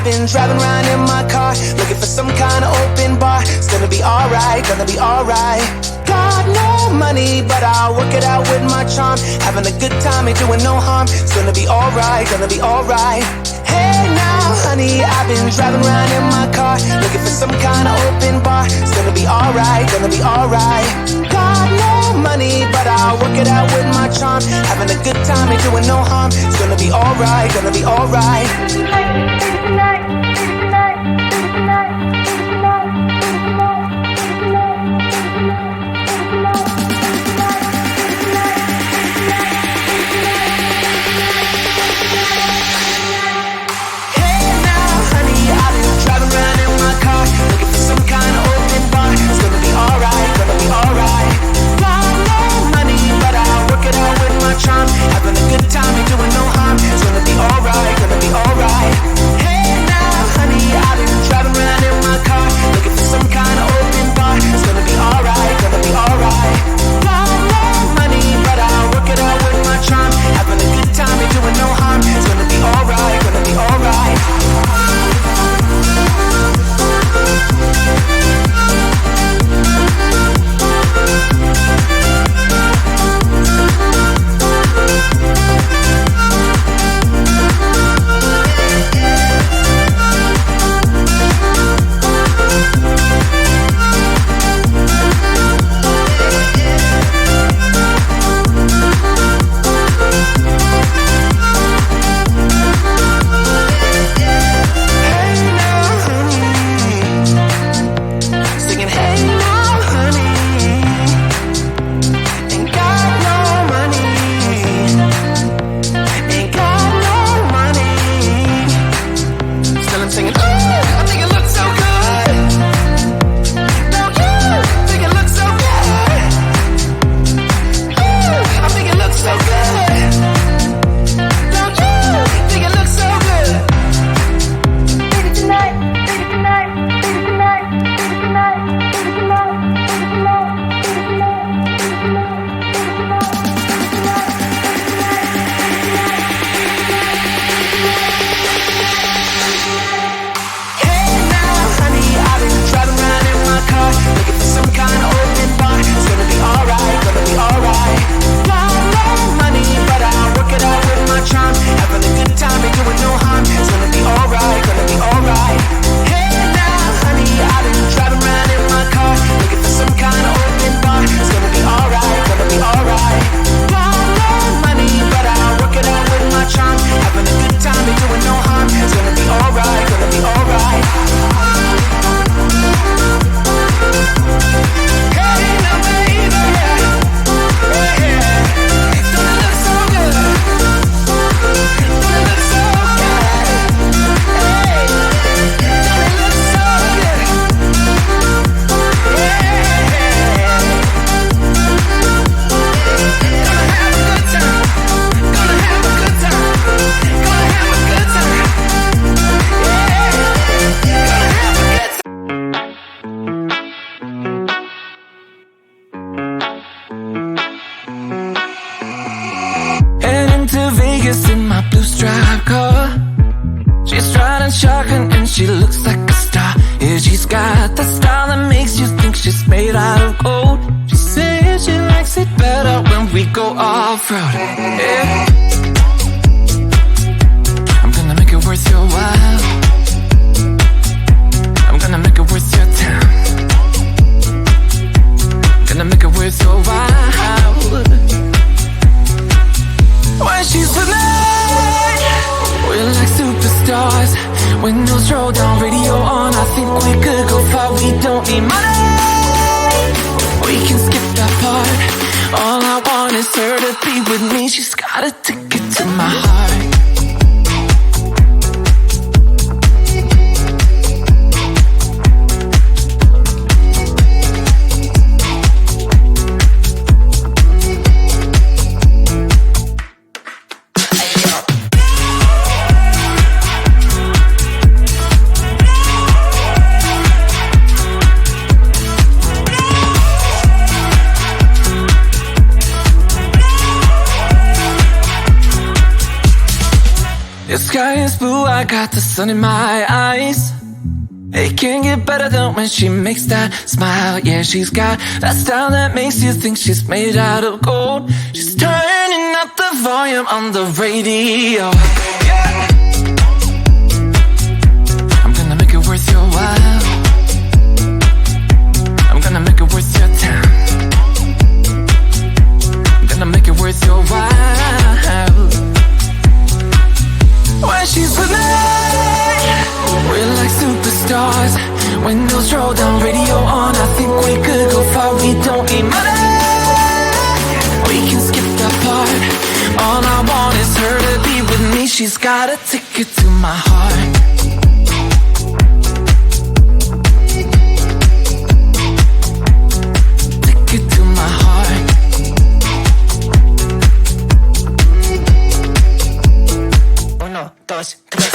been driving around in my car, looking for some kind of open bar. It's gonna be alright, gonna be alright. Got no money, but I'll work it out with my charm. Having a good time, ain't doing no harm. It's gonna be alright, gonna be alright. Hey now, honey, I've been driving around in my car, looking for some kind of open bar. It's gonna be alright, gonna be alright. Got no money, but I'll work it out with my charm. Having a good time, ain't doing no harm. It's gonna be alright, gonna be alright. Having a good time, ain't doing no harm. It's gonna be alright, gonna be alright. Hey now, honey, I've been driving around in my car, looking for some kind of open bar. It's gonna be alright, gonna be alright. Got no money, but I'll work it out with my charm. Having a good time, ain't doing no harm. It's gonna be alright, gonna be alright. The sky is blue, I got the sun in my eyes. It can't get better than when she makes that smile. Yeah, she's got that style that makes you think she's made out of gold. She's turning up the volume on the radio. Yeah. I'm gonna make it worth your while. I'm gonna make it worth your time. I'm gonna make it worth your while. When she's with me, we're like superstars. Windows roll down, radio on. I think we could go far. We don't need money, we can skip that part. All I want is her to be with me. She's got a ticket to my heart. Ticket to my heart. Uno, dos, tres,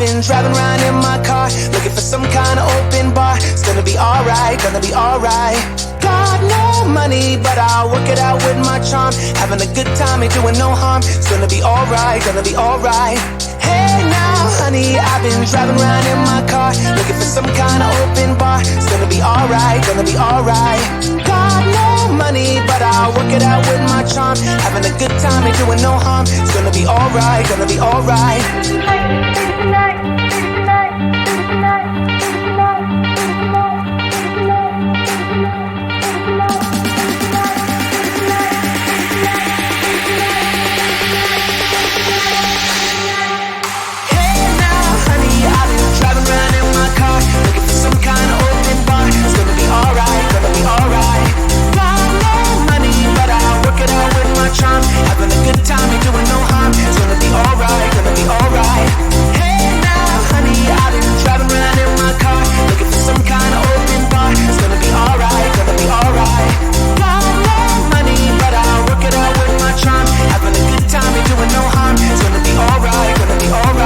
been driving around in my car, looking for some kind of open bar. It's gonna be alright, gonna be alright. Got no money, but I'll work it out with my charm. Having a good time, ain't doing no harm. It's gonna be alright, gonna be alright. Hey now, honey, I've been driving around in my car, looking for some kind of open bar. It's gonna be alright, gonna be alright. Got no money, but I'll work it out with my charm. Having a good time, ain't doing no harm. It's gonna be alright, gonna be alright. Looking for some kind of open bar. It's gonna be alright, gonna be alright. Got no money, but I'll work it out with my charm. Having a good time, ain't doing no harm. It's gonna be alright, gonna be alright. Hey now, honey, I've been driving around in my car, looking for some kind of open bar. It's gonna be alright, gonna be alright. Got no money, but I'll work it out with my charm. Having a good time, ain't doing no harm. It's gonna be alright, gonna be alright.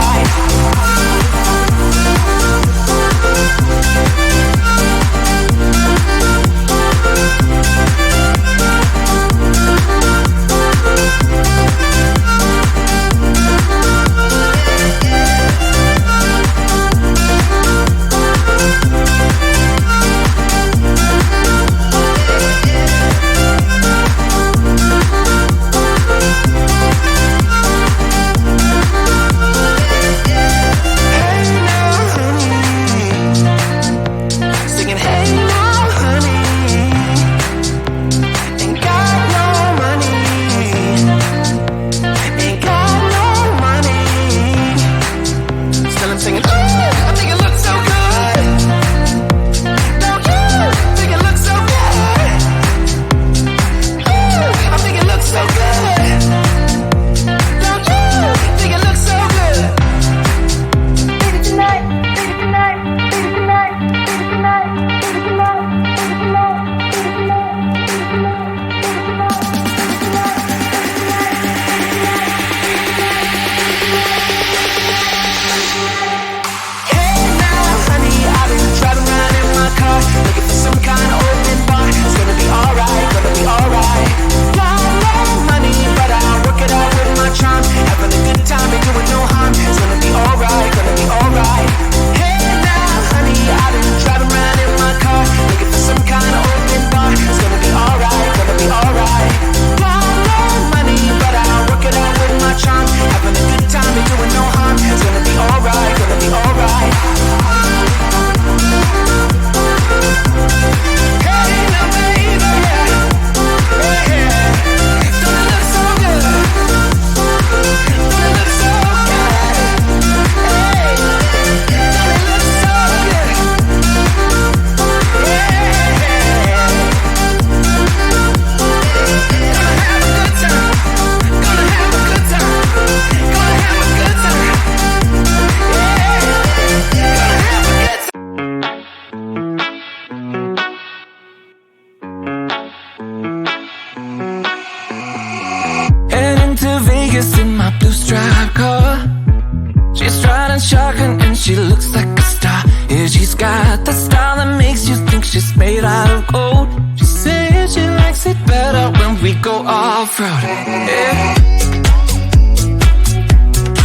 She looks like a star. Yeah, she's got the style that makes you think she's made out of gold. She says she likes it better when we go off-road. Yeah.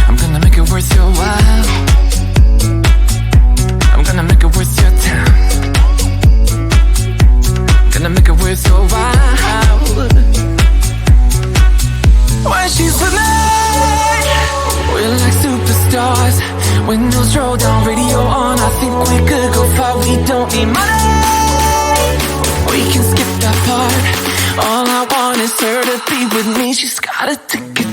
I'm gonna make it worth your while. I'm gonna make it worth your time. Gonna make it worth your while. When she's with me, we're like superstars. Windows roll down, radio on. I think we could go far. We don't need money. We can skip that part. All I want is her to be with me. She's got a ticket